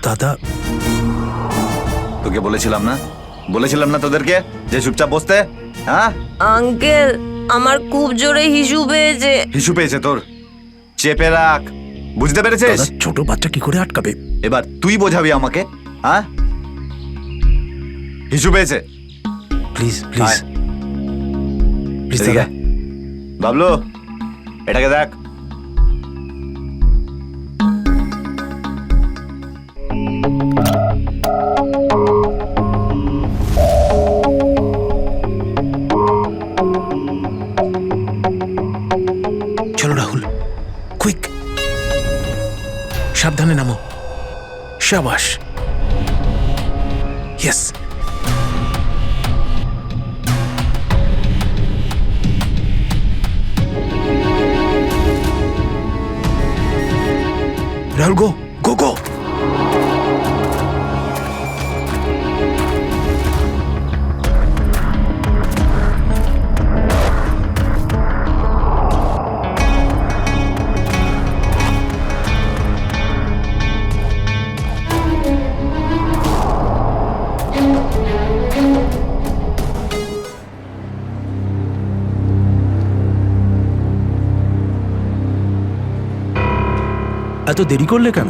দাদা, তোকে বলেছিলাম না তোদেরকে যে চুপচাপ বসতে। হ্যাঁ আঙ্কেল, আমার খুব জোরে হিসু পেয়েছে। হিসু পেয়েছে তোর? চেপে রাখ, বুঝতে পেরেছিস? দাদা, ছোট বাচ্চা কি করে আটকাবে? এবার তুই বোঝাবি আমাকে। হ্যাঁ, হিসু পেয়েছে। প্লিজ প্লিজ আয়। প্লিজ এদিকে দাদা। আয়। বাবলু, এটাকে দেখ। চলো রাহুল, কুইক, সাবধানে নামো। শাবাশ। ইয়েস। রাহুল, গো গো গো। এত দেরি করলে কেন?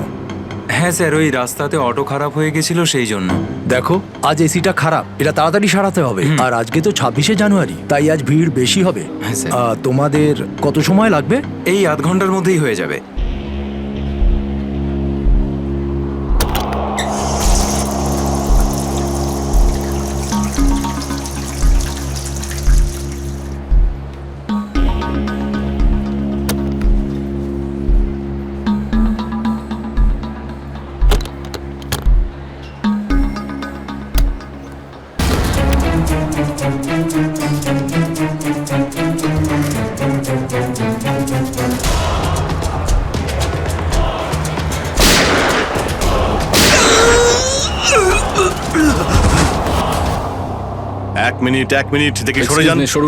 হ্যাঁ স্যার, ওই রাস্তাতে অটো খারাপ হয়ে গেছিল সেই জন্য। দেখো, আজ এসিটা খারাপ, এটা তাড়াতাড়ি সারাতে হবে। আর আজকে তো 26শে জানুয়ারি, তাই আজ ভিড় বেশি হবে। হ্যাঁ স্যার। তোমাদের কত সময় লাগবে? এই আধ ঘন্টার মধ্যেই হয়ে যাবে। এক মিনিট দেখি, সরে যান একটু।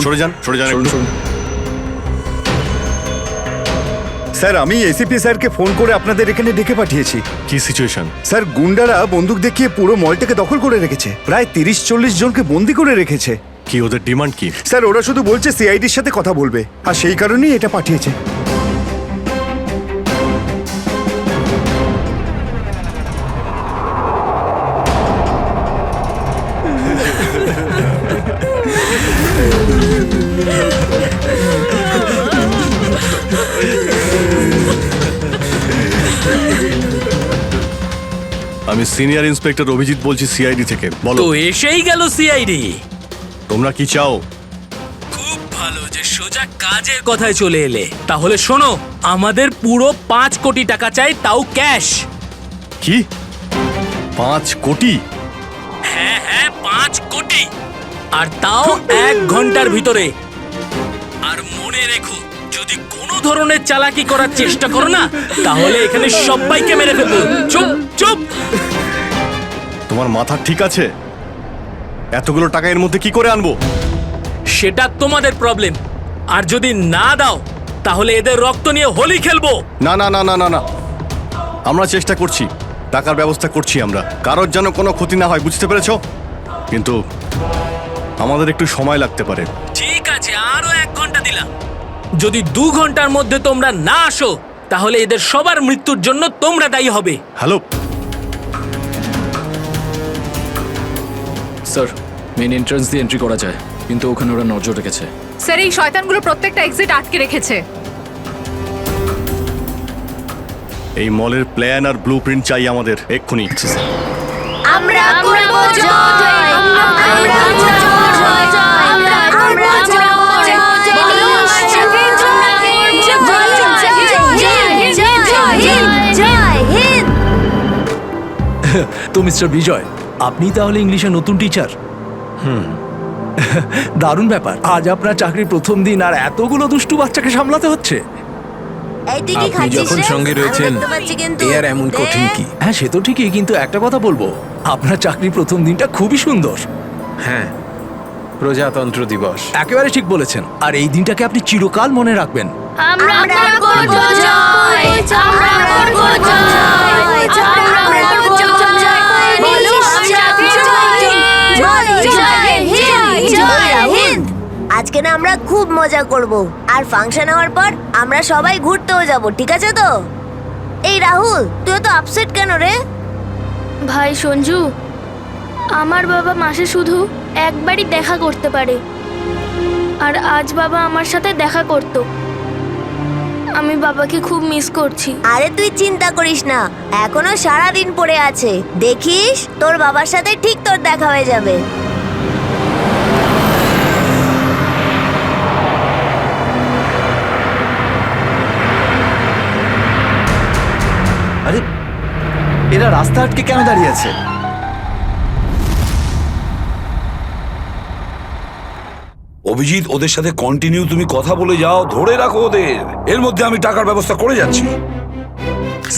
স্যার, আমি এসিপি স্যারকে ফোন করে আপনাদের এখানে ডেকে পাঠিয়েছি। কি সিচুয়েশন? স্যার, গুন্ডারা বন্দুক দেখিয়ে পুরো মলটাকে দখল করে রেখেছে। প্রায় 30-40 জনকে বন্দি করে রেখেছে। কি ওদের ডিমান্ড কি? স্যার, ওরা শুধু বলছে সিআইডির সাথে কথা বলবে, আর সেই কারণেই এটা পাঠিয়েছে। আমি সিনিয়র ইন্সপেক্টর অভিজিৎ বলছি, সিআইডি থেকে। বলো, তো এসেই গেল সিআইডি। তোমরা কি চাও? খুব ভালো যে সোজা কাজের কথায় চলে এলে। তাহলে শোনো, আমাদের পুরো 5 কোটি টাকা চাই, তাও ক্যাশ। কি 5 কোটি? হ্যাঁ 5 কোটি, আর তাও 1 ঘন্টার ভিতরে। আর মনে রেখো, যদি কোনো ধরনের চালাকি করার চেষ্টা করো না, তাহলে এখানে সবাইকে মেরে ফেলবো। চুপ চুপ। তোমার মাথা ঠিক আছে? এতগুলো টাকা এর মধ্যে কি করে আনবো? সেটা তোমাদের প্রবলেম। আর যদি না দাও, তাহলে এদের রক্ত নিয়ে হোলি খেলবো। না না না না না না, আমরা চেষ্টা করছি, টাকার ব্যবস্থা করছি আমরা। কারোর যেন কোনো ক্ষতি না হয়, বুঝতে পেরেছো? কিন্তু আমাদের একটু সময় লাগতে পারে। ঠিক আছে, আরো 1 ঘন্টা দিলাম। যদি 2 ঘন্টার মধ্যে তোমরা না আসো, তাহলে এদের সবার মৃত্যুর জন্য তোমরা দায়ী হবে। হ্যালো স্যার, মেইন এন্ট্রান্স দিয়ে এন্ট্রি করা যায়, কিন্তু ওখানে ওরা নজর রেখেছে। স্যার, এই শয়তানগুলো প্রত্যেকটা এক্সিট আটকে রেখেছে। এই মলের প্ল্যান আর ব্লুপ্রিন্ট চাই আমাদের এক্ষুনি। আমরা করব জয়, আমরা করব জয়, আমরা করব জয়। বলো আমার সাথে, জয় হিন্দ। তো মিস্টার বিজয়, আপনি তাহলে ইংলিশের নতুন টিচার? দারুণ ব্যাপার। আজ আপনার চাকরির প্রথম দিন, আর এতগুলো দুষ্টু বাচ্চাকে সামলাতে হচ্ছে। আপনি যখন সঙ্গে রয়েছেন, এ আর এমন কঠিন কি? হ্যাঁ, সে তো ঠিকই, কিন্তু একটা কথা বলবো, আপনার চাকরির প্রথম দিনটা খুবই সুন্দর। হ্যাঁ, প্রজাতন্ত্র দিবস। একেবারে ঠিক বলেছেন, আর এই দিনটাকে আপনি চিরকাল মনে রাখবেন। আমরা করব জয়, আমরা করব জয়, আমরা করব জয়। মজা করব। আর ফাংশন হওয়ার পর আমরা সবাই ঘুরতেও যাব, ঠিক আছে তো? এই রাহুল, তুই তো আপসেট কেন রে? ভাই সঞ্জু, আমার বাবা মাসে শুধু একবারই দেখা করতে পারে, আর আজ বাবা আমার সাথে দেখা করত। আমি বাবাকে খুব মিস করছি। আরে তুই চিন্তা করিস না, এখনো সারা দিন পড়ে আছে। দেখিস তোর বাবার সাথে ঠিক তোর দেখা হয়ে যাবে। আরে এরা রাস্তা আটকে কেন দাঁড়িয়ে আছে? অভিজিৎ, ওদের সাথে কন্টিনিউ তুমি কথা বলে যাও, ধরে রাখো ওদের। এর মধ্যে আমি টাকার ব্যবস্থা করে যাচ্ছি।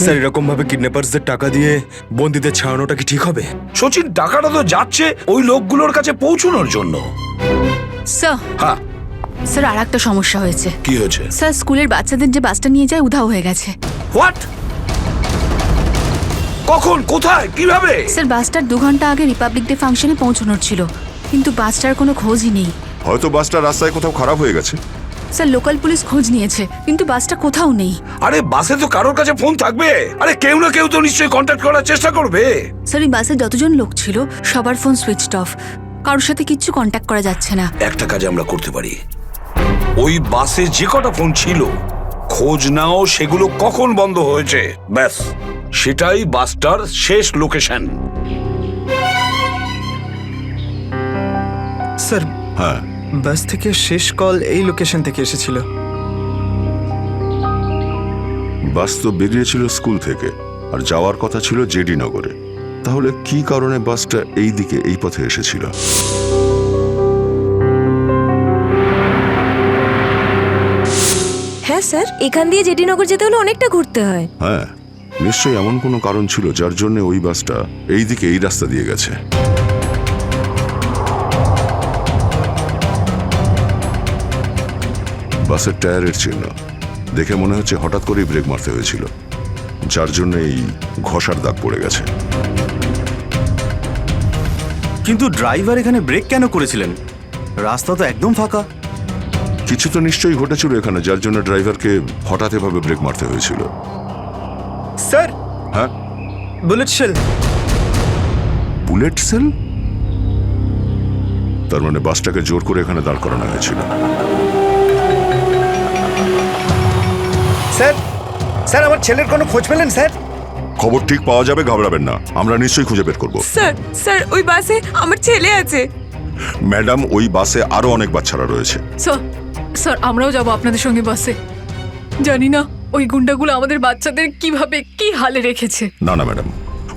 স্যার, এরকম ভাবে কিডন্যাপারসদের টাকা দিয়ে বন্দীদের ছাড়ানোটা কি ঠিক হবে? সচিন, টাকাটা তো যাচ্ছে ওই লোকগুলোর কাছে পৌঁছানোর জন্য। স্যার, হ্যাঁ স্যার, আর একটা সমস্যা হয়েছে। কি হয়েছে? স্যার, স্কুলের বাচ্চাদের যে বাসটা নিয়ে যায় উধাও হয়ে গেছে। হোয়াট? কখন, কোথায়, কিভাবে? স্যার, বাসটার 2 ঘন্টা আগে রিপাবলিক ডে ফাংশনে পৌঁছানোর ছিল, কিন্তু বাসটার কোনো খোঁজই নেই। হয়তো বাসটা রাস্তায় কোথাও খারাপ হয়ে গেছে। স্যার, লোকাল পুলিশ খোঁজ নিয়েছে, কিন্তু বাসটা কোথাও নেই। আরে বাসে তো কারোর কাছে ফোন থাকবে। আরে কেউ না কেউ তো নিশ্চয়ই কন্ট্যাক্ট করার চেষ্টা করবে। স্যার, এই বাসে যতজন লোক ছিল সবার ফোন সুইচড অফ, কারোর সাথে কিচ্ছু কন্ট্যাক্ট করা যাচ্ছে না। একটা কাজ আমরা করতে পারি, ওই বাসে যে কটা ফোন ছিল খোঁজ নাও সেগুলো কখন বন্ধ হয়েছে, ব্যাস সেটাই বাসটার শেষ লোকেশন। স্যার, হ্যাঁ, বাস থেকে শেষ কল এই লোকেশন থেকে এসেছিল। বাস তো বেরিয়েছিল স্কুল থেকে আর যাওয়ার কথা ছিল জেডি নগরে। তাহলে কি কারণে বাসটা এই দিকে এই পথে এসেছিল? হ্যাঁ স্যার, এখান দিয়ে জেডি নগর যেতে হলে অনেকটা ঘুরতে হয়। হ্যাঁ, নিশ্চয়ই এমন কোনো কারণ ছিল যার জন্য ওই বাসটা এই দিকে এই রাস্তা দিয়ে গেছে। বাসের টায়ারের চিহ্ন দেখে মনে হচ্ছে হঠাৎ করেই ব্রেক মারতে হয়েছিল, যার জন্য এই ঘষার দাগ পড়ে গেছে। কিন্তু ড্রাইভার এখানে ব্রেক কেন করেছিলেন? রাস্তা তো একদম ফাঁকা। কিছু তো নিশ্চয়ই ঘটেছিল এখানে, যার জন্য ড্রাইভারকে হঠাৎ এভাবে ব্রেক মারতে হয়েছিল। স্যার, হ্যাঁ, বুলেট শেল। Bullet sell? তার মানে বাসটাকে জোর করে এখানে দাঁড় করানো হয়েছিল। স্যার, স্যার, আমার ছেলের কোনো খোঁজ পেলেন স্যার? খবর ঠিক পাওয়া যাবে, ঘাবড়াবেন না, আমরা নিশ্চয়ই খুঁজে বের করব। স্যার, স্যার, ওই বাসে আমার ছেলে আছে। ম্যাডাম, ওই বাসে আরো অনেক বাচ্চারা রয়েছে। স্যার, স্যার, আমরাও যাব আপনাদের সঙ্গে বাসে। জানি না ওই গুন্ডাগুলো আমাদের বাচ্চাদের কিভাবে কি হালে রেখেছে। না না ম্যাডাম,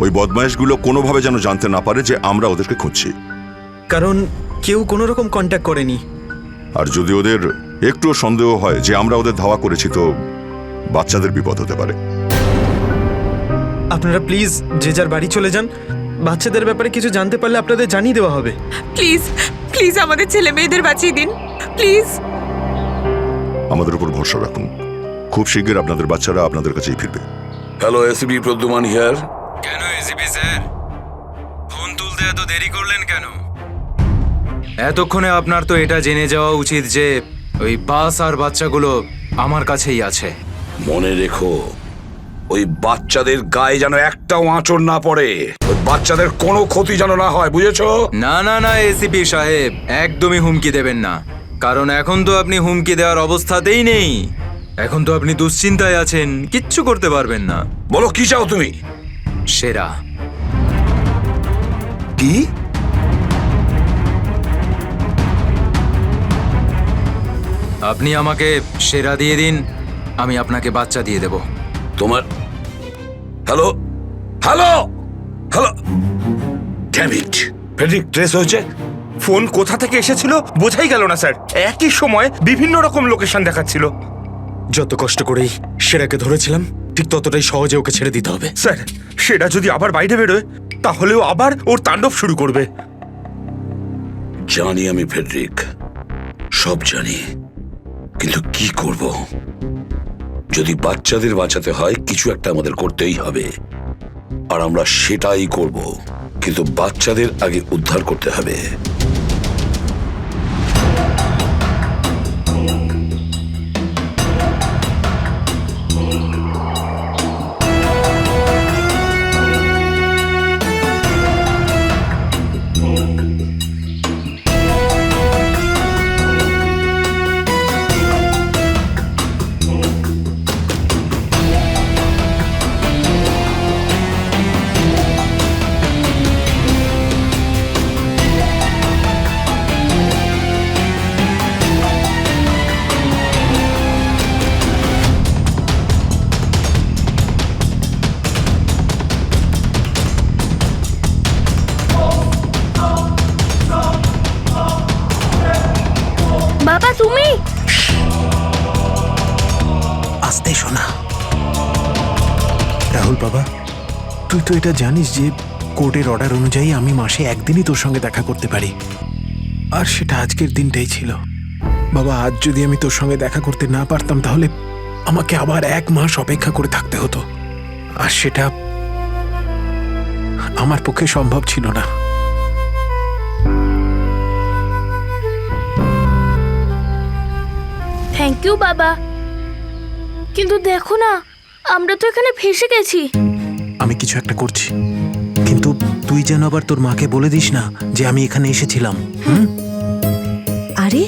ওই বদমাইশগুলো কোনোভাবে যেন জানতে না পারে যে আমরা ওদেরকে খুঁজছি। কারণ কেউ কোনো রকম কন্ট্যাক্ট করেনি। আর যদি ওদের একটুও সন্দেহ হয় যে আমরা ওদের ধাওয়া করেছি, তো বাচ্চাদের বিপদ হতে পারে। আপনারা প্লিজ যে যার বাড়ি চলে যান। বাচ্চাদের ব্যাপারে কিছু জানতে পারলে আপনাদের জানিয়ে দেওয়া হবে। প্লিজ, প্লিজ আমাদের ছেলে মেয়েদের বাঁচিয়ে দিন, প্লিজ। আমাদের উপর ভরসা রাখুন, খুব শীঘ্র আপনাদের বাচ্চারা আপনাদের কাছেই ফিরবে। Hello, ACP Pradyuman here. কেন এসিপি স্যার, ফোন তুলতে এত দেরি করলেন কেন? এতক্ষণে আপনার তো এটা জেনে যাওয়া উচিত যে ওই বাস আর বাচ্চাগুলো আমার কাছেই আছে। মনে রেখো, ওই বাচ্চাদের গায়ে যেন একটাও আঁচড় না পড়ে, ওই বাচ্চাদের কোনো ক্ষতি যেন না হয়, বুঝেছো? না না না এসিপি সাহেব, একদমই হুমকি দেবেন না, কারণ এখন তো আপনি হুমকি দেওয়ার অবস্থাতেই নেই। এখন তো আপনি দুশ্চিন্তায় আছেন, কিচ্ছু করতে পারবেন না। বলো কি চাও তুমি? সেরা। কি? আপনি আমাকে সেরা দিয়ে দিন, আমি আপনাকে বাচ্চা দিয়ে দেব। তোমার hello hello hello, damn it, Friedrich trace হয়েছে। ফোন কোথা থেকে এসেছিল বোঝাই গেল না স্যার। একই সময় বিভিন্ন রকম লোকেশন দেখাচ্ছিল। যত কষ্ট করেই সেরাকে ধরেছিলাম, ঠিক ততটাই সহজে ওকে ছেড়ে দিতে হবে। স্যার, সেটা যদি আবার বাইরে বেরোয় তাহলেও আবার ওর তাণ্ডব শুরু করবে। জানি আমি ফেডরিক, সব জানি, কিন্তু কি করব? যদি বাচ্চাদের বাঁচাতে হয় কিছু একটা আমাদের করতেই হবে, আর আমরা সেটাই করব, কিন্তু বাচ্চাদের আগে উদ্ধার করতে হবে। বাবা, তুই তো এটা জানিস যে কোর্টের অর্ডার অনুযায়ী আমি মাসে একদিনই তোর সঙ্গে দেখা করতে পারি, আর সেটা আজকের দিনটাই ছিল। বাবা, আজ যদি আমি তোর সঙ্গে দেখা করতে না পারতাম তাহলে আমাকে আবার 1 মাস অপেক্ষা করে থাকতে হতো, আর সেটা আমার পক্ষে সম্ভব ছিল না। থ্যাংক ইউ বাবা, কিন্তু দেখো না, আমরা তো এখানে ফেসে গেছি। আমি কিছু একটা করছি, কিন্তু তুই যেন আবার তোর মাকে বলে দিস না যে আমি এখানে এসেছিলাম। আরে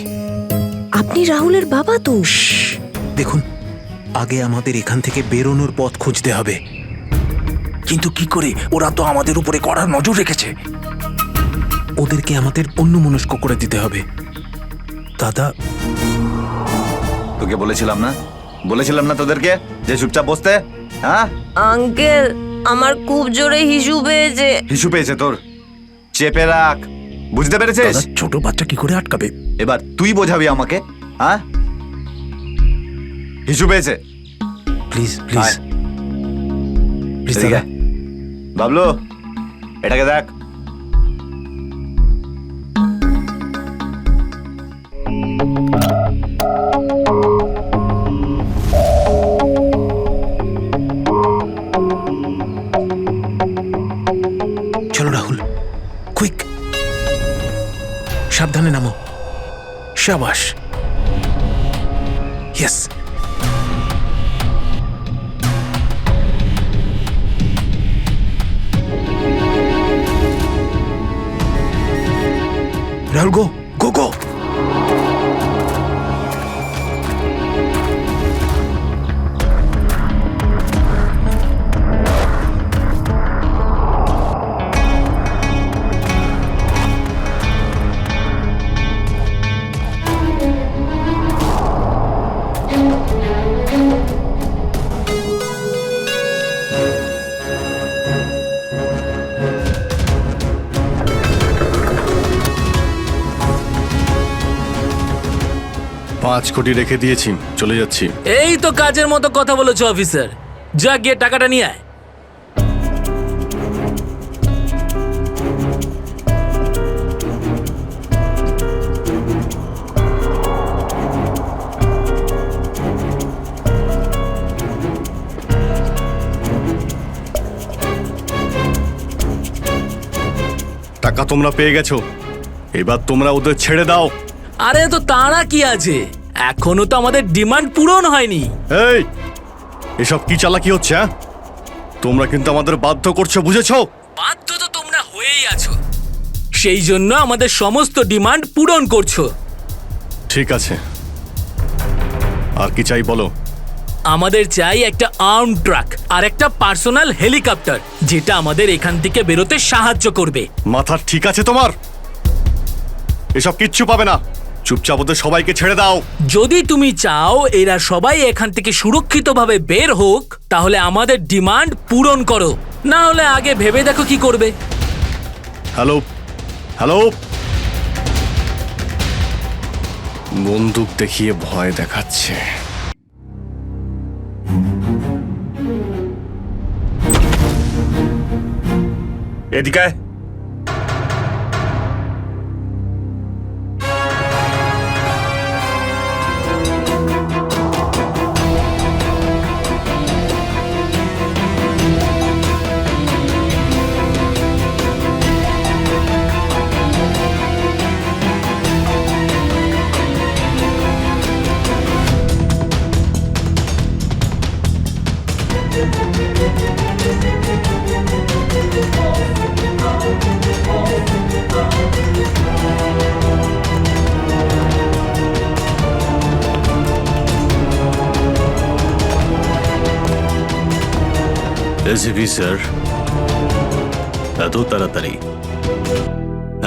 আপনি রাহুলের বাবা তো। দেখুন, আগে আমাদের এখান থেকে বেরোনোর পথ খুঁজতে হবে। কিন্তু কি করে? ওরা তো আমাদের উপরে কড়া নজর রেখেছে। ওদেরকে আমাদের অন্যমনস্ক করে দিতে হবে। দাদা, তোকে বলেছিলাম না তোদেরকে যে চুপচাপ বসতে? হ্যাঁ আঙ্কেল, আমার খুব জোরে হিসু পেয়েছে। হিসু পেয়েছে তোর? চেপে রাখ, বুঝতে পেরেছিস? দাদা, ছোট বাচ্চা কি করে আটকাবে? এবার তুই বোঝাবি আমাকে। হ্যাঁ, হিসু পেয়েছে। প্লিজ প্লিজ প্লিজ দাদা। বাবলু, এটাকে দেখ। চলো রাহুল, কুইক, সাবধানে নামো। শাবাশ, ইয়েস। রাহুল, গো গো গো। $5 কোটি রেখে দিয়েছি, চলে যাচ্ছি। এই তো কাজের মতো কথা বলেছো অফিসার, যা গিয়ে টাকাটা নিয়ে আয়। টাকা তোমরা পেয়ে গেছো, এবার তোমরা ওদের ছেড়ে দাও। আরে তো তারা কি আছে, এখনো তো আমাদের ডিমান্ড পূরণ হয়নি। এই, এসব কি চালাকি হচ্ছে? হ্যাঁ, তোমরা কিন্তু আমাদের বাধ্য করছো, বুঝেছো? বাধ্য তো তোমরা হয়েই আছো, সেই জন্য আমাদের সমস্ত ডিমান্ড পূরণ করছো। ঠিক আছে, আর কি চাই বলো? আমাদের চাই একটা আর্ম ট্রাক আর একটা পার্সোনাল হেলিকপ্টার, যেটা আমাদের এখান থেকে বেরোতে সাহায্য করবে। মাথা ঠিক আছে তোমার? এসব কিচ্ছু পাবে না, চুপচাপ ওদের সবাইকে ছেড়ে দাও। যদি তুমি চাও এরা সবাই এখান থেকে সুরক্ষিতভাবে বের হোক, তাহলে আমাদের ডিমান্ড পূরণ করো, না হলে আগে ভেবে দেখো কি করবে। হ্যালো হ্যালো, বন্দুক দেখিয়ে ভয় দেখাচ্ছে। এদিকে আয়। এসিপি স্যার, এত তাড়াতাড়ি,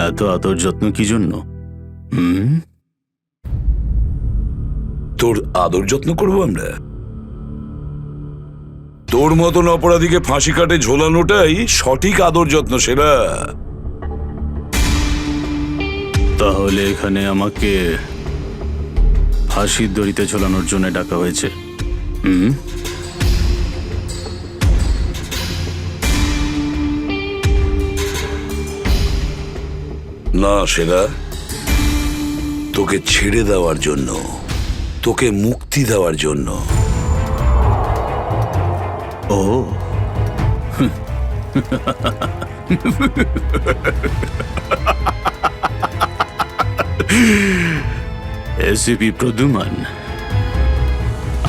এত আদর যত্ন কি জন্য? তোর আদর যত্ন করবো আমরা? তোর মতন অপরাধীকে ফাঁসি কাটে ঝোলানোটাই সঠিক আদর যত্ন, সেরা। তাহলে এখানে আমাকে ফাঁসির দড়িতে ঝোলানোর জন্য ডাকা হয়েছে? না সেরা, তোকে ছেড়ে দেওয়ার জন্য, তোকে মুক্তি দেওয়ার জন্য। ও এসিপি প্রদ্যুমান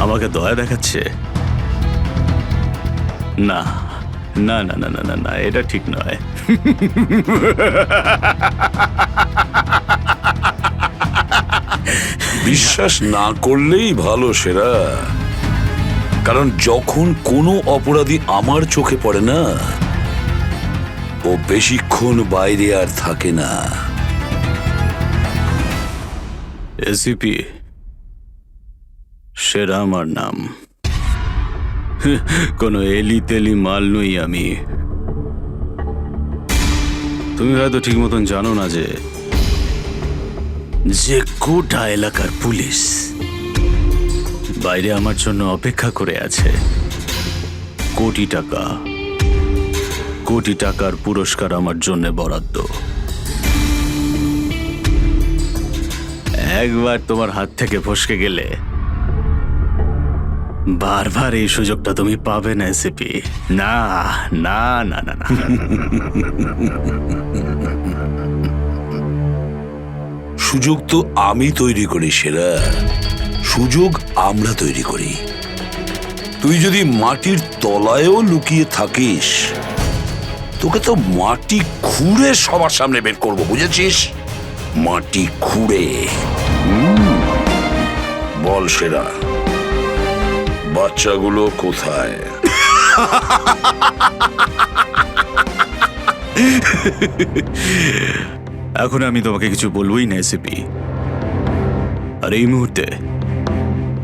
আমাকে দয়া দেখাচ্ছে? না না না না না না না, এটা ঠিক নয়। বিশ্বাস না করলেই ভালো সেরা, কারণ যখন কোনো অপরাধী আমার চোখে পড়ে না, ও বেশিক্ষণ বাইরে আর থাকে না। এসিপি সেরা আমার নাম, কোনো এলি তেলি মাল নই আমি। তুমি হয়তো ঠিক মতন জানো না যে গোটা এলাকার পুলিশ বাইরে আমার জন্য অপেক্ষা করে আছে। কোটি টাকার পুরস্কার আমার জন্য বরাদ্দ। একবার তোমার হাত থেকে ফসকে গেলে বারবার এই সুযোগটা তুমি পাবে না এসিপি। না না না না না। সুযোগ তো আমি তৈরি করি সেরা, সুযোগ আমরা তৈরি করি। তুই যদি মাটির তলায়ও লুকিয়ে থাকিস, তোকে তো মাটি খুঁড়ে সবার সামনে বের করবো, বুঝেছিস? মাটি খুঁড়ে। বল সেরা, বাচ্চাগুলো কোথায়? এখন আমি তোমাকে কিছু বলবোই না এসিপি, আর এই মুহূর্তে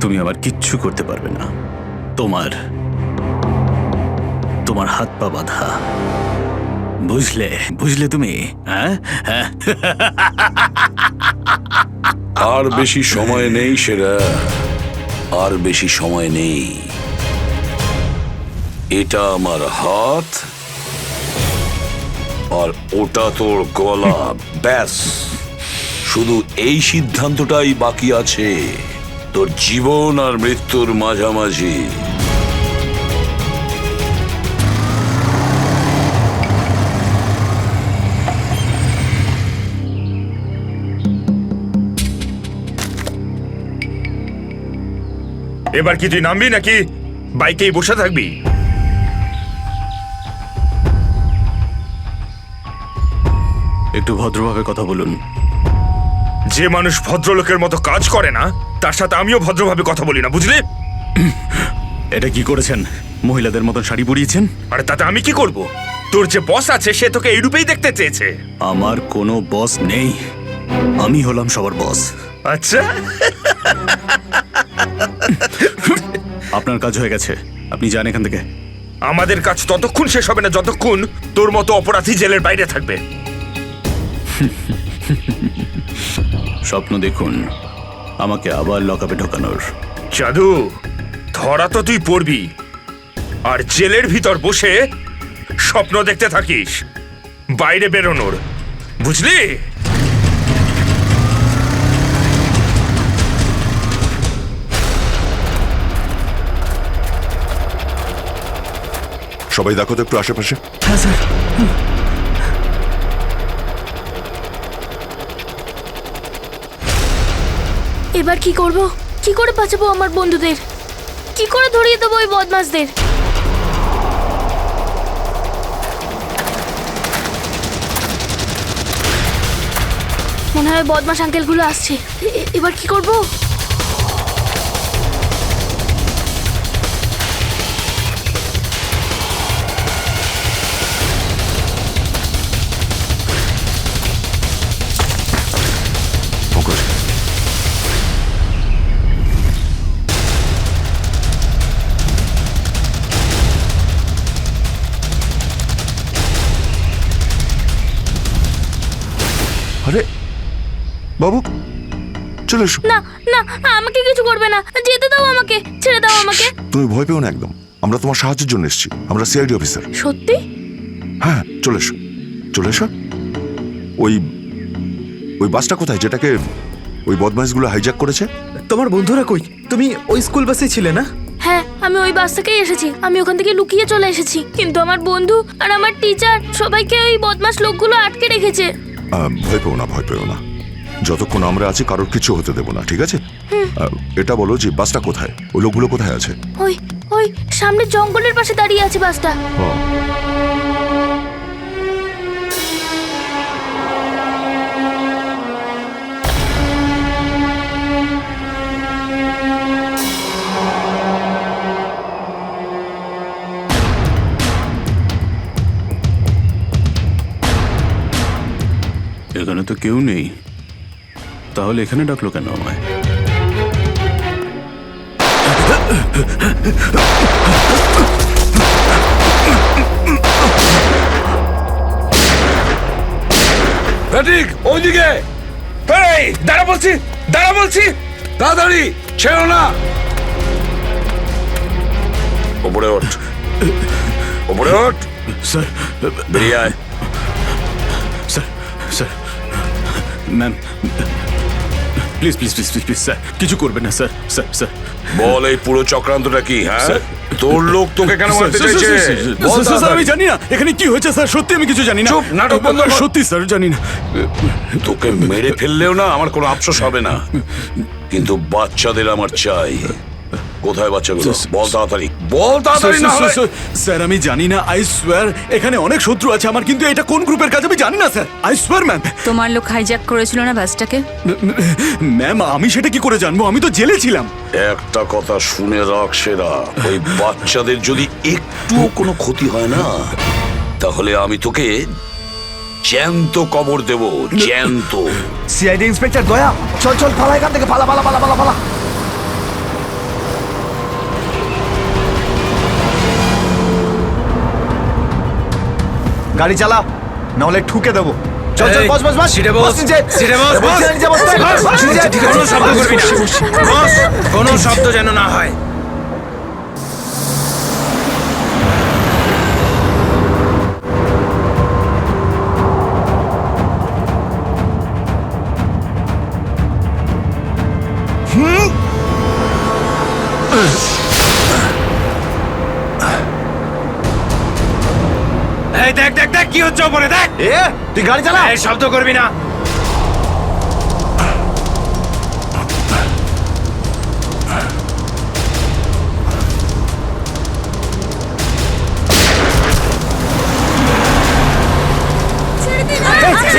তুমি আমার কিচ্ছু করতে পারবে না। তোমার হাত পা বাঁধা, বুঝলে তুমি? হ্যাঁ হ্যাঁ। আর বেশি সময় নেই সেরা, আর বেশি সময় নেই। এটা আমার হাত, আর ওটা তোর গলা। ব্যাস, শুধু এই সিদ্ধান্তটাই বাকি আছে, তোর জীবন আর মৃত্যুর মাঝামাঝি। এবার কি তুই নামবি নাকি বাইকেই বসে থাকবি? একটু ভদ্রভাবে কথা বলুন। যে মানুষ ভদ্রলোকের মতো কাজ করে না, তার সাথে আমিও ভদ্রভাবে কথা বলি না, বুঝলি? এটা কি করেছেন? মহিলাদের মতন শাড়ি পরিয়েছেন? আরে তাতে আমি কি করব? তোর যে বস আছে সে তোকে এই রূপেই দেখতে চেয়েছে। আমার কোনো বস নেই, আমি হলাম সবার বস। আচ্ছা, আপনার কাজ হয়ে গেছে, আপনি যান এখান থেকে। আমাদের কাজ ততক্ষণ শেষ হবে না যতক্ষণ তোর মতো অপরাধী জেলের বাইরে থাকবে। স্বপ্ন দেখুন আমাকে আবার লকআপে ঢোকানোর। জাদু, ধরা তো তুই পড়বি, আর জেলের ভিতর বসে স্বপ্ন দেখতে থাকিস বাইরে বেরোনোর, বুঝলি? সবাই দেখো তো একটু আশেপাশে। হ্যাঁ স্যার। এবার কি করব? কি করে বাঁচাবো আমার বন্ধুদের? কি করে ধরিয়ে দেবো ওই বদমাশদের? মনে হয় বদমাশ আঙ্কেলগুলো আসছে। এবার কি করব? আরে বাবু, চলে এসো। না না, আমাকে কিছু করবে না, যেতে দাও আমাকে, ছেড়ে দাও আমাকে। তুমি ভয় পেও না একদম, আমরা তোমার সাহায্যের জন্য এসেছি। আমরা সিআইডি অফিসার। সত্যি? হ্যাঁ, চলে এসো, চলে এসো। ওই ওই বাসটা কোথায় যেটাকে ওই বদমাইশগুলো হাইজ্যাক করেছে? তোমার বন্ধুরা কই? তুমি ওই স্কুল বাসে ছিলে না? হ্যাঁ, আমি ওই বাস থেকেই এসেছি। আমি ওখান থেকে লুকিয়ে চলে এসেছি, কিন্তু আমার বন্ধু আর আমার টিচার সবাইকে ওই বদমাশ লোকগুলো আটকে রেখেছে। ভয় পেও না, ভয় পেও না। যতক্ষণ আমরা আছি কারোর কিছু হতে দেবো না, ঠিক আছে? এটা বলো যে বাসটা কোথায়, ওই লোকগুলো কোথায় আছে? ওই ওই সামনে জঙ্গলের পাশে দাঁড়িয়ে আছে বাসটা। এখানে তো কেউ নেই, তাহলে এখানে ডাকলো কেন আমায়? ঠিক ওইদিকে। এই দাঁড়া বলছি, দাঁড়া বলছি। তাড়াতাড়ি ছেড়ো না। ওপরে ওঠ, ওপরে ওঠ। স্যার বেরিয়ে আয়। Sir sir ma'am please please please please please sir, কিছু করবেন না স্যার। স্যার স্যার বল এই পুরো চক্রান্তটা কি? হ্যাঁ, তোর লোক তোকে কেন মারতে চাইছে? বল স্যার, আমি জানি না এখানে কি হয়েছে স্যার, সত্যি আমি কিছু জানি না। চুপ, নাটক বন্ধ কর। সত্যি স্যার জানি না। তোকে মেরে ফেললেও না আমার কোনো আফসোস হবে না, কিন্তু বাচ্চাদের আমার চাই। কোথায় বাচ্চাগুলো? বল তাড়াতাড়ি, বল তাড়াতাড়ি। না হলে স্যার আমি জানি না, আই সোয়ার এখানে অনেক শত্রু আছে আমার, কিন্তু এটা কোন গ্রুপের কাজ আমি জানি না স্যার, আই সোয়ার ম্যাম। তোমার লোক হাইজ্যাক করেছিল না বাসটাকে? ম্যাম আমি সেটা কি করে জানবো, আমি তো জেলে ছিলাম। একটা কথা শুনে রাখ সেরা, ওই বাচ্চাদের যদি একটুও কোনো ক্ষতি হয় না, তাহলে আমি তোকে জ্যান্ত কবর দেব, জ্যান্ত। সিআইডি ইন্সপেক্টর দয়া, চল চল পালা এখান থেকে, পালা পালা পালা পালা পালা। গাড়ি চালা, না হলে ঠুকে দেবো। চল চল, বস বস বস। সিটে বস, নিচে। সিটে বস, বস বস। নিচে, বস নিচে, বস নিচে। কোনো শব্দ করবি না বস, কোনো শব্দ যেন না হয়। এই দেখ দেখ দেখ কি হচ্ছে ওপরে, দেখ। তুই গাড়ি চালা, এই শব্দ করবি না।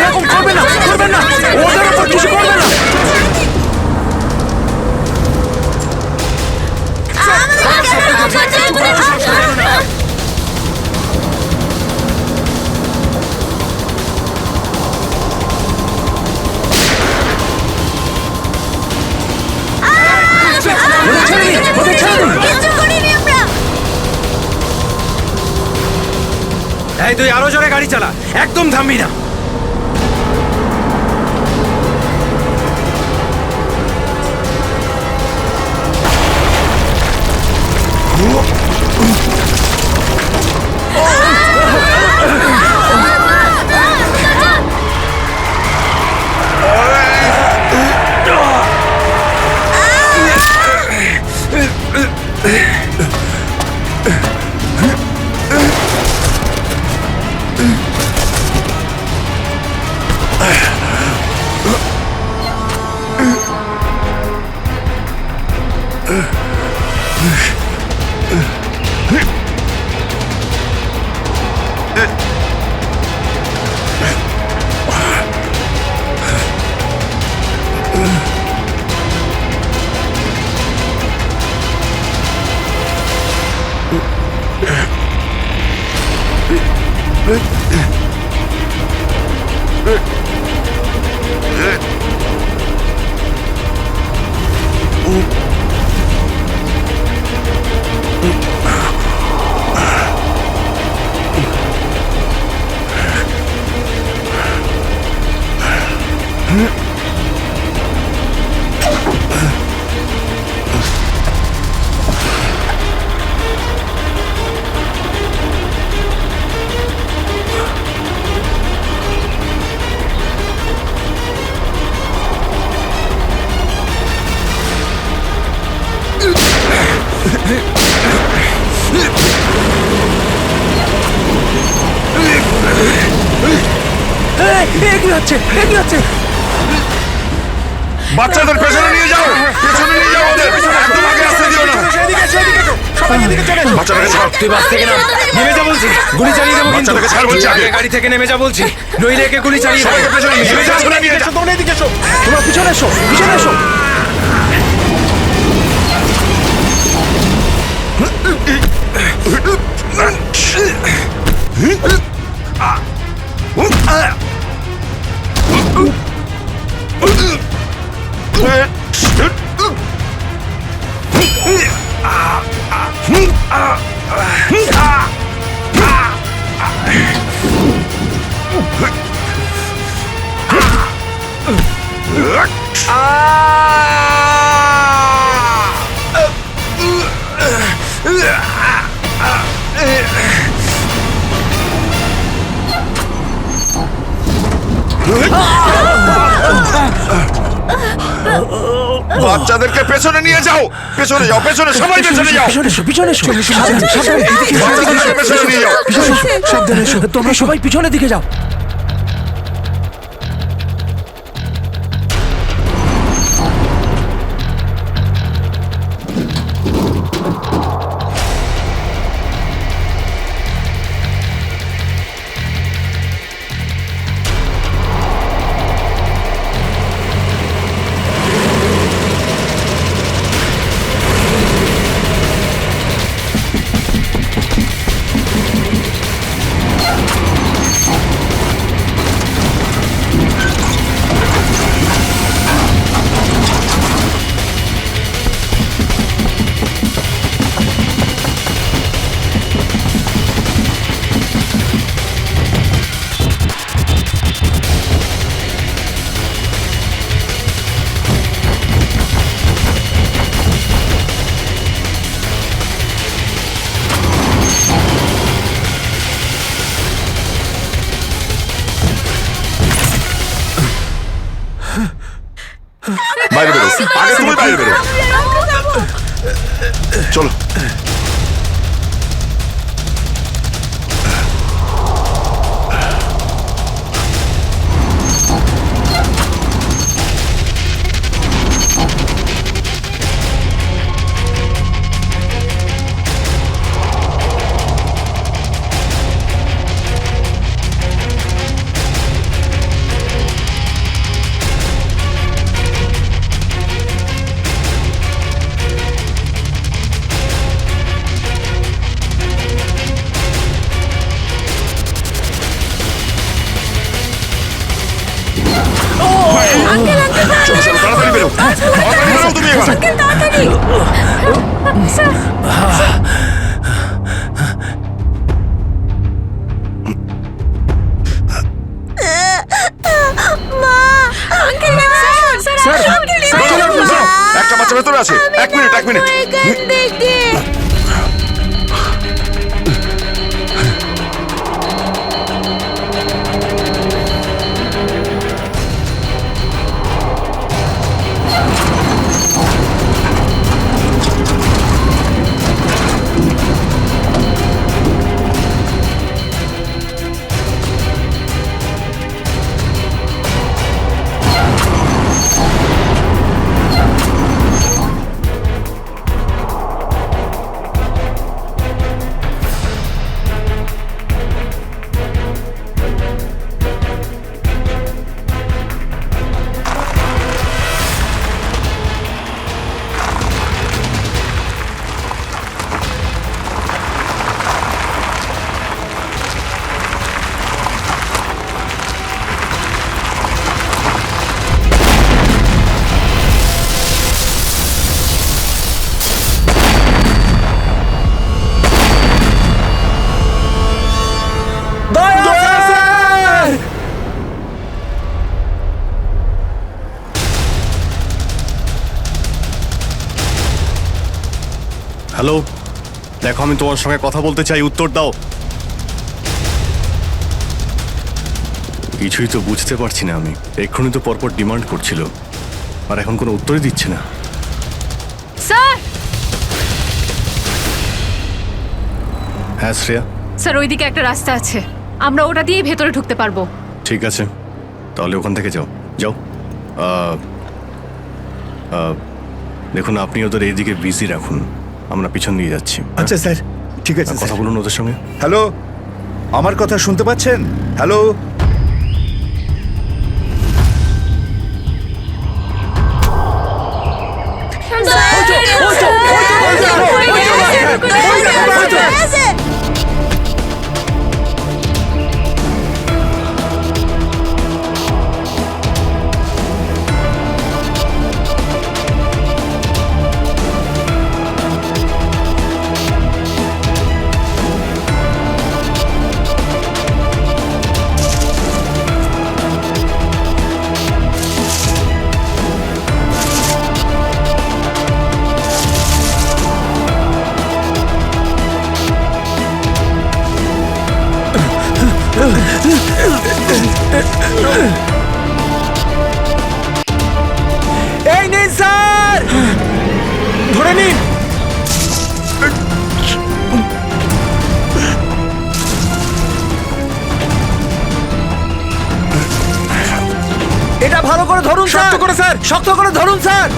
এরকম করবে না, করবেন না, ওদের উপর কিছু করবে না। এই তুই আরো জোরে গাড়ি চালা, একদম থামবি না। এগিয়ে যাচ্ছে, এগিয়ে যাচ্ছে। বাচ্চাদের পেছনে নিয়ে যাও, পেছনে নিয়ে যাও ওদের, একদম আগে আসতে দিও না। বাচ্চাটাকে ছাড়। তুই বাস থেকে নাম, নেমে যা বলছি, গুলি চালিয়ে দেবো কিন্তু। বাচ্চাটাকে ছাড় বলছি আগে। গাড়ি থেকে নেমে যা বলছি, নইলে একে গুলি চালিয়ে দেবো। সবাইকে পেছনে নিয়ে যাও, পেছনে নিয়ে যাও। তোমরা এদিকে এসো। তোমরা পিছনে এসো, পিছনে এসো। বাচ্চাদেরকে পেছনে নিয়ে যাও, পেছনে যাও, পেছনে, সবাই পেছনে যাও। পিছনে এসো, পিছনে এসো। সাবধানে, সাবধানে, এদিকে এসো। বাচ্চাদেরকে পেছনে নিয়ে যাও। পিছনে এসো, সাবধানে এসো। তোমরা সবাই পিছনের দিকে যাও। বাইরে বেরো, আগে তুমি বাইরে বেরো। চলো। চলো, চলো, তাড়াতাড়ি বেরো, তাড়াতাড়ি বেরো তুমি এবার। একটা বাচ্চা ভেতরে আছে, এক মিনিট, এক মিনিট। হ্যালো, দেখো আমি তোমার সঙ্গে কথা বলতে চাই, উত্তর দাও। কিছুই তো বুঝতে পারছি না আমি। এক্ষুনি তো পরপর ডিমান্ড করছিল, আর এখন কোনো উত্তরই দিচ্ছে না। স্যার, হ্যাঁ শ্রেয়া, স্যার ওইদিকে একটা রাস্তা আছে, আমরা ওটা দিয়েই ভেতরে ঢুকতে পারবো। ঠিক আছে, তাহলে ওখান থেকে যাও যাও। আহ, আহ, দেখুন, আপনি ওদের এইদিকে বিজি রাখুন, আমরা পিছন দিয়ে যাচ্ছি। আচ্ছা স্যার, ঠিক আছে। কথা বলুন ওদের সঙ্গে। হ্যালো, আমার কথা শুনতে পাচ্ছেন? হ্যালো, এই নিন স্যার, ধরে নিন। এটা ভালো করে ধরুন, শক্ত করে স্যার, শক্ত করে ধরুন স্যার।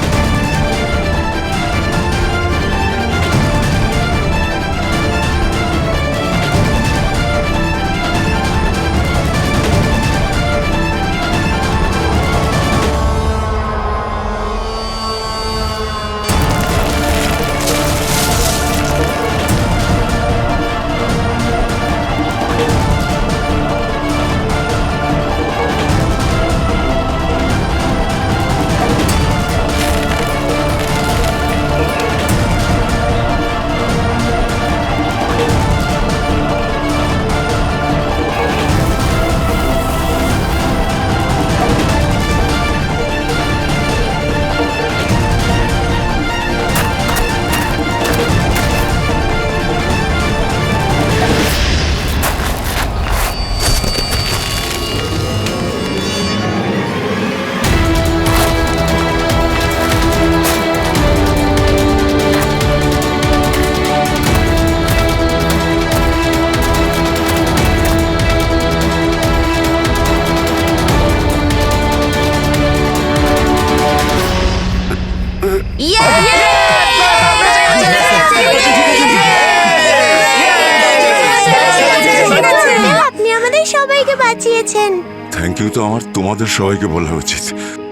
আপনি আমাদের সবাইকে বাঁচিয়েছেন। থ্যাংক ইউ তো আমার তোমাদের সবাইকে বলা উচিত।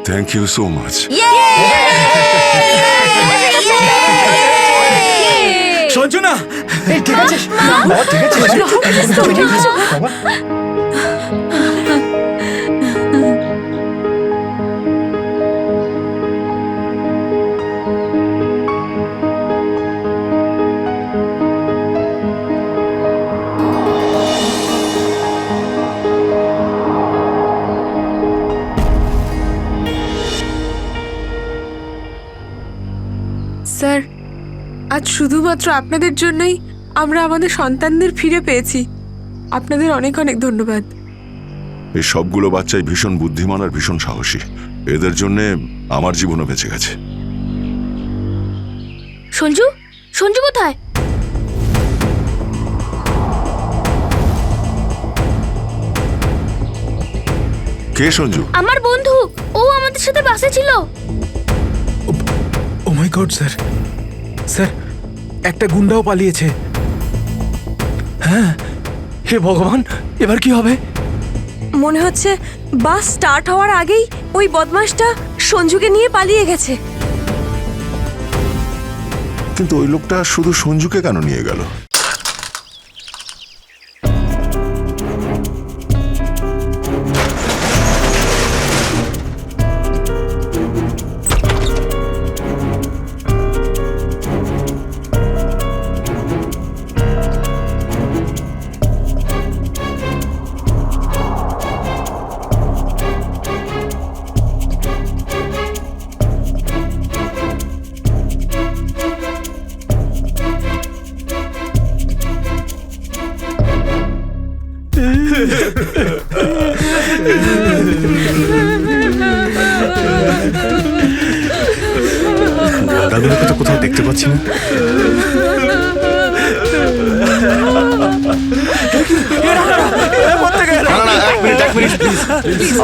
Thank you so much. Sanju না, ঠিক আছে ঠিক আছে। স্যার, আজ শুধুমাত্র আপনাদের জন্যই আমরা আমাদের সন্তানদের ফিরে পেয়েছি। আপনাদের অনেক অনেক ধন্যবাদ। এই সবগুলো বাচ্চাই ভীষণ বুদ্ধিমান আর ভীষণ সাহসী। এদের জন্যে আমার জীবনও বেঁচে গেছে। সঞ্জু, সঞ্জু কোথায়? কে সঞ্জু? আমার বন্ধু, ও আমাদের সাথে বাসে ছিল। ও মাই গড স্যার, স্যার একটা গুন্ডাও পালিয়েছে। হ্যাঁ, হে ভগবান, এবার কি হবে? মনে হচ্ছে বাস স্টার্ট হওয়ার আগেই ওই বদমাশটা সঞ্জুকে নিয়ে পালিয়ে গেছে। কিন্তু ওই লোকটা শুধু সঞ্জুকে কেন নিয়ে গেল? দাদুকে তো কোথাও দেখতে পাচ্ছি না।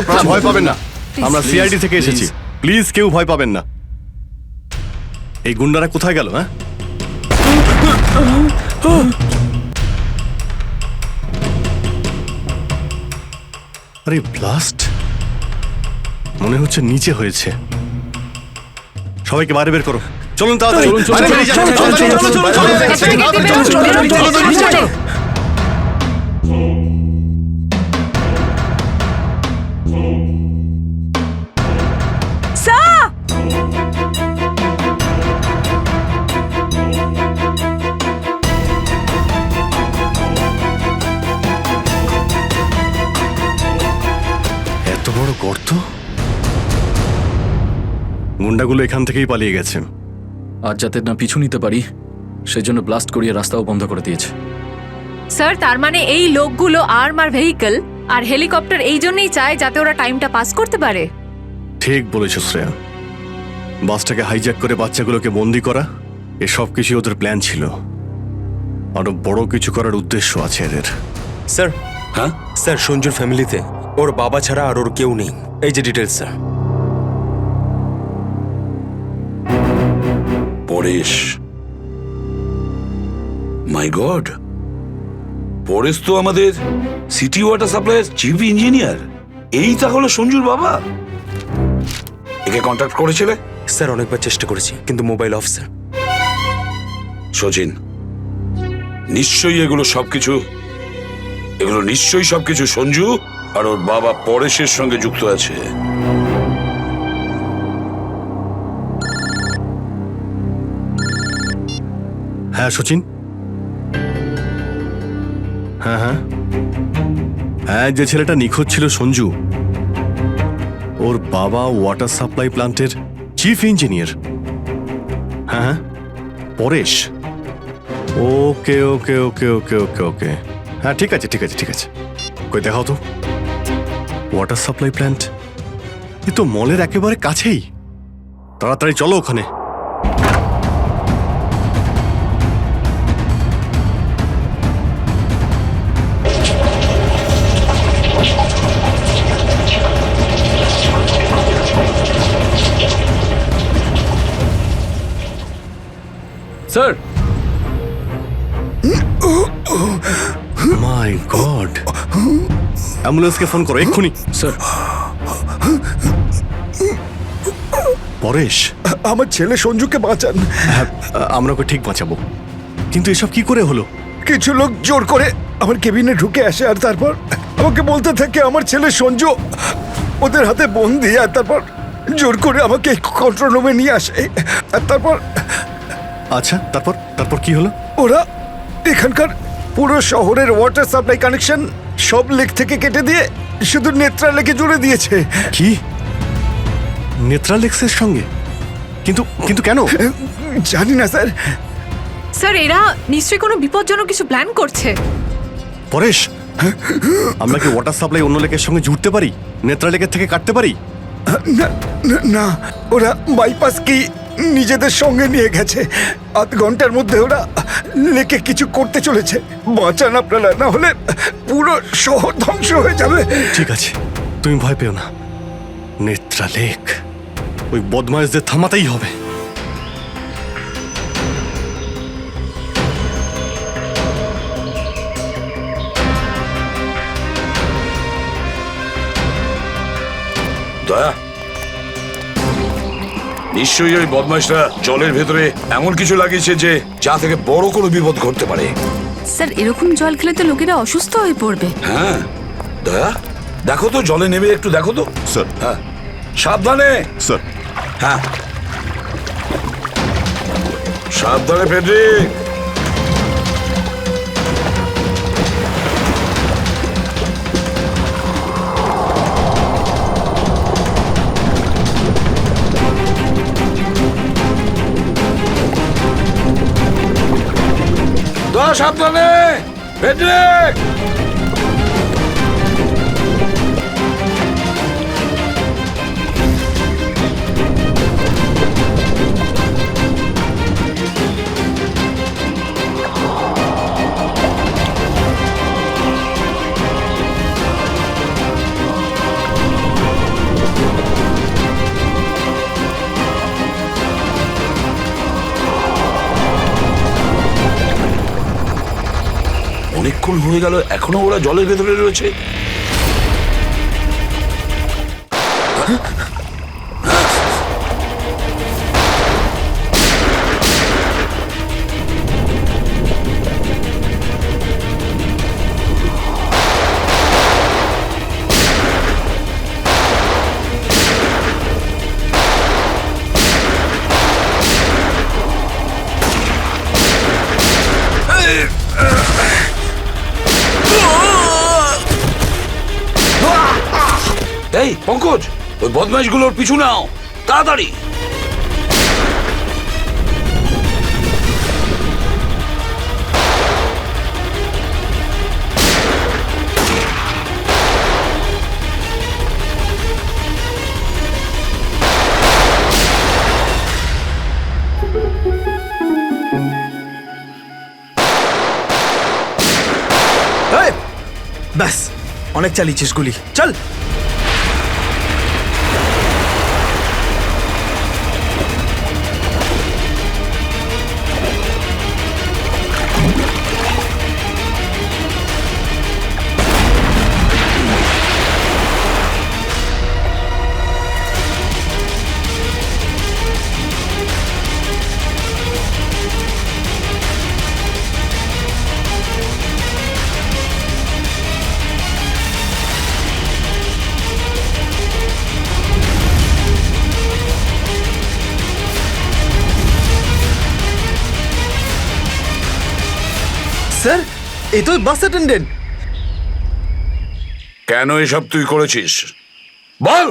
আপনারা ভয় পাবেন না, আমরা সিআইডি থেকে এসেছি। প্লিজ কেউ ভয় পাবেন না। এই গুন্ডারা কোথায় গেল? হ্যাঁ, আরে ব্লাস্ট মনে হচ্ছে নিচে হয়েছে। সবাইকে বাইরে বের করো, চলুন তাড়াতাড়ি। বাইরে বেরিয়ে যান, চলুন। এত বড় গর্ত! গুন্ডাগুলো এখান থেকেই পালিয়ে গেছে। আজ যাতে না পিছু নিতে পারি সেজন্য ব্লাস্ট করিয়ে রাস্তাও বন্ধ করে দিয়েছে। স্যার তার মানে এই লোকগুলো আর্মার ভেহিকল আর হেলিকপ্টার এই জন্যই চায় যাতে ওরা টাইমটা পাস করতে পারে। ঠিক বলেছ শ্রেয়া, বাসটাকে হাইজ্যাক করে বাচ্চাগুলোকে বন্দি করা, এসব কিছু ওদের প্ল্যান ছিল। আরো বড় কিছু করার উদ্দেশ্য আছে এদের। স্যার, হ্যাঁ স্যার, সঞ্জুর ফ্যামিলিতে ওর বাবা ছাড়া আর ওর কেউ নেই। এই যে ডিটেলস স্যার। পরেশ, মাই গড, পরেশ তো আমাদের সিটি ওয়াটার সাপ্লাইয়ের চিফ ইঞ্জিনিয়ার। এই তাহলে সঞ্জুর বাবা। একে কন্ট্যাক্ট করেছিলে? স্যার অনেকবার চেষ্টা করেছি কিন্তু মোবাইল অফ স্যার। সচিন, নিশ্চয়ই এগুলো সবকিছু সঞ্জু আর ওর বাবা পরেশের সঙ্গে যুক্ত আছে। হ্যাঁ সচিন, হ্যাঁ হ্যাঁ হ্যাঁ, যে ছেলেটা নিখোঁজ ছিল সঞ্জু, ওর বাবা ওয়াটার সাপ্লাই প্ল্যান্টের চিফ ইঞ্জিনিয়ার। হ্যাঁ হ্যাঁ, পরেশ। ওকে ওকে ওকে ওকে ওকে ওকে, হ্যাঁ ঠিক আছে ঠিক আছে ঠিক আছে। কই দেখাও তো ওয়াটার সাপ্লাই প্ল্যান্ট। এ তো মলের একেবারে কাছেই। তাড়াতাড়ি চলো ওখানে। স্যার, মাই গড, অ্যাম্বুলেন্সকে ফোন করো এক্ষুনি। স্যার, পরেশ, আমার ছেলে সঞ্জুকে বাঁচান। হ্যাঁ, আমরা ওকে ঠিক বাঁচাবো, কিন্তু এসব কি করে হলো? কিছু লোক জোর করে আমার কেবিনে ঢুকে আসে আর তারপর আমাকে বলতে থাকে আমার ছেলে সঞ্জু ওদের হাতে বন্দি। আর তারপর জোর করে আমাকে কন্ট্রোল রুমে নিয়ে আসে। আর তারপর আচ্ছা, তারপর তারপর কি হলো? ওরা এখানকার পুরো শহরের ওয়াটার সাপ্লাই কানেকশন সব লেক থেকে কেটে দিয়ে শুধু নেত্রা লেকে জুড়ে দিয়েছে। কি? নেত্রা লেক্সের সঙ্গে? কিন্তু কিন্তু কেন জানি না স্যার। স্যার এরা নিশ্চয়ই কোনো বিপজ্জনক কিছু প্ল্যান করছে। পরেশ, আমরা কি ওয়াটার সাপ্লাই অন্য লেকের সঙ্গে জুড়তে পারি? নেত্রা লেকের থেকে কাটতে পারি? না না, না, ওরা বাইপাস কি নিজেদের সঙ্গে নিয়ে গেছে। আধ ঘন্টার মধ্যে ওরা লেকে কিছু করতে চলেছে। বাঁচান আপনারা, না হলে পুরো শহর ধ্বংস হয়ে যাবে। ঠিক আছে, তুমি ভয় পেও না। নেত্রা লেক, ওই বদমাইশদের থামাতেই হবে। দয়া, নিশ্চয়ই ওই বদমাইশরা জলের ভেতরে এমন কিছু লাগিয়েছে যে যা থেকে বড় কোনো বিপদ ঘটতে পারে। স্যার এরকম জল খেলে তো লোকেরা অসুস্থ হয়ে পড়বে। হ্যাঁ দয়া, দেখো তো জলে নেমে একটু দেখো তো। স্যার। হ্যাঁ, সাবধানে স্যার। হ্যাঁ সাবধানে ফেডরিক। দয়া সাবধানে ফেডরিক। এতক্ষণ হয়ে গেল এখনো ওরা জলের ভেতরে রয়েছে। এই পঙ্কজ, ওই বদমাইশগুলোর পিছু নাও তাড়াতাড়ি। ব্যাস, অনেক চালিয়েছিস গুলি, চল। স্যার, এই তো বাস অ্যাটেন্ডেন্ট। কেন এসব তুই করেছিস বল?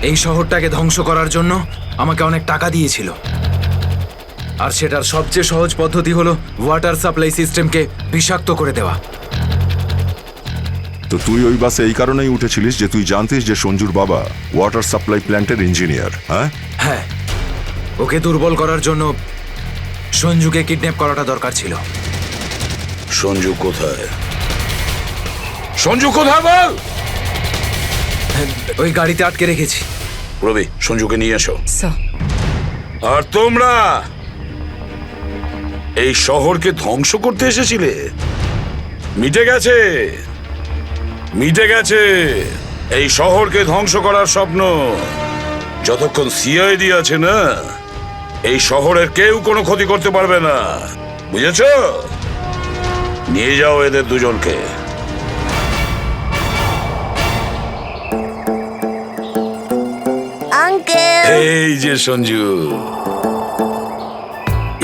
এই শহরটাকে ধ্বংস করার জন্য আমাকে অনেক টাকা দিয়েছিল, আর সেটার সবচেয়ে সহজ পদ্ধতি হলো ওয়াটার সাপ্লাই সিস্টেমকে বিষাক্ত করে দেওয়া। তো তুই ওই বাসে এই কারণেই উঠেছিলিস যে তুই জানতিস যে সঞ্জুর বাবা ওয়াটার সাপ্লাই প্ল্যান্টের ইঞ্জিনিয়ার। হ্যাঁ, ওকে দুর্বল করার জন্য সঞ্জুকে কিডন্যাপ করাটা দরকার ছিল। সঞ্জু কোথায়? সঞ্জু কোথায় বল? ওই গাড়িতে আটকে রেখেছি। রবি, সঞ্জুকে নিয়ে এসো। আর তোমরা এই শহরকে ধ্বংস করতে এসেছিলে? মিটে গেছে, মিটে গেছে এই শহরকে ধ্বংস করার স্বপ্ন। যতক্ষণ সিআইডি আছে না, এই শহরের কেউ কোনো ক্ষতি করতে পারবে না, বুঝেছ? নিয়ে যাও এদের দুজনকে। আঙ্কেল, এই যে সঞ্জু,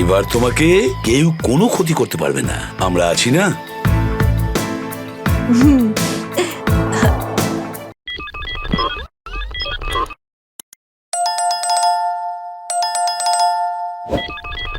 এবার তোমাকে কেউ কোনো ক্ষতি করতে পারবে না, আমরা আছি না?